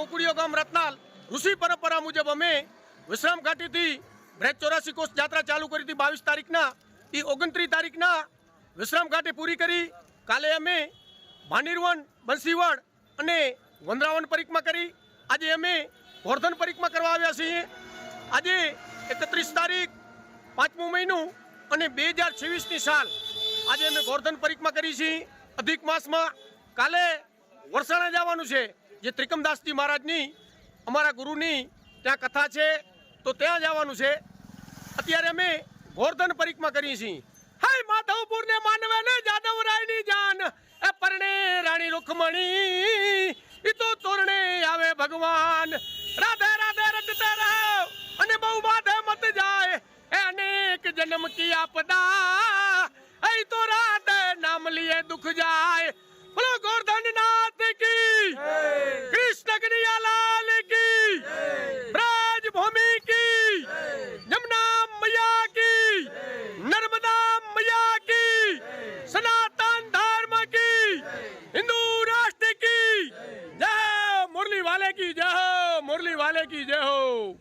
કુકડીઓ ગામ રત્નાલ ઋષિ પરંપરા મુજબ અમે વિશ્રામ ઘાટીથી બ્રેજ 84 કોષ યાત્રા ચાલુ કરી હતી 22 તારીખના. એ 29 તારીખના વિશ્રામ ઘાટી પૂરી કરી. કાલે અમે ભાનીરવન, બંસીવડ અને વંદરાવન પરિક્રમા કરી. આજે અમે ગોર્ધન પરિક્રમા કરવા આવ્યા છીએ. આજે 31 તારીખ 5મું મહિનું અને 2026ની સાલ આજે અમે ગોર્ધન પરિક્રમા કરી છીએ અધિક માસમાં. કાલે વરસાણા જવાનું છે, જે ત્રિકમદાસજી મહારાજની અમારા ગુરુની ત્યાં કથા છે, તો ત્યાં જવાનું છે. અત્યારે અમે ગોર્ધન પરિક્રમા કરીએ છીએ. હાય માધવપુર ને માનવે ને જાદવરાયની જાન એ પરણે રાણી રૂકમણી ઈ તો તોરણે આવે ભગવાન. રાધે રાધે રટતે રહો અને બહુ બાધે મત જાય એ અનેક જન્મ કી આપદા એ તો રાધે નામ લીએ દુખ જાય. બોલો ગોર્ધન નાથ કી, કૃષ્ણ કનૈયાલાલ કી, બ્રજ ભૂમિ કી, જમના मैया की, नर्मदा मैया की, सनातन धर्म की, हिंदू राष्ट्र की जय, मुरली वाले की जय हो, मुरली वाले की जय हो.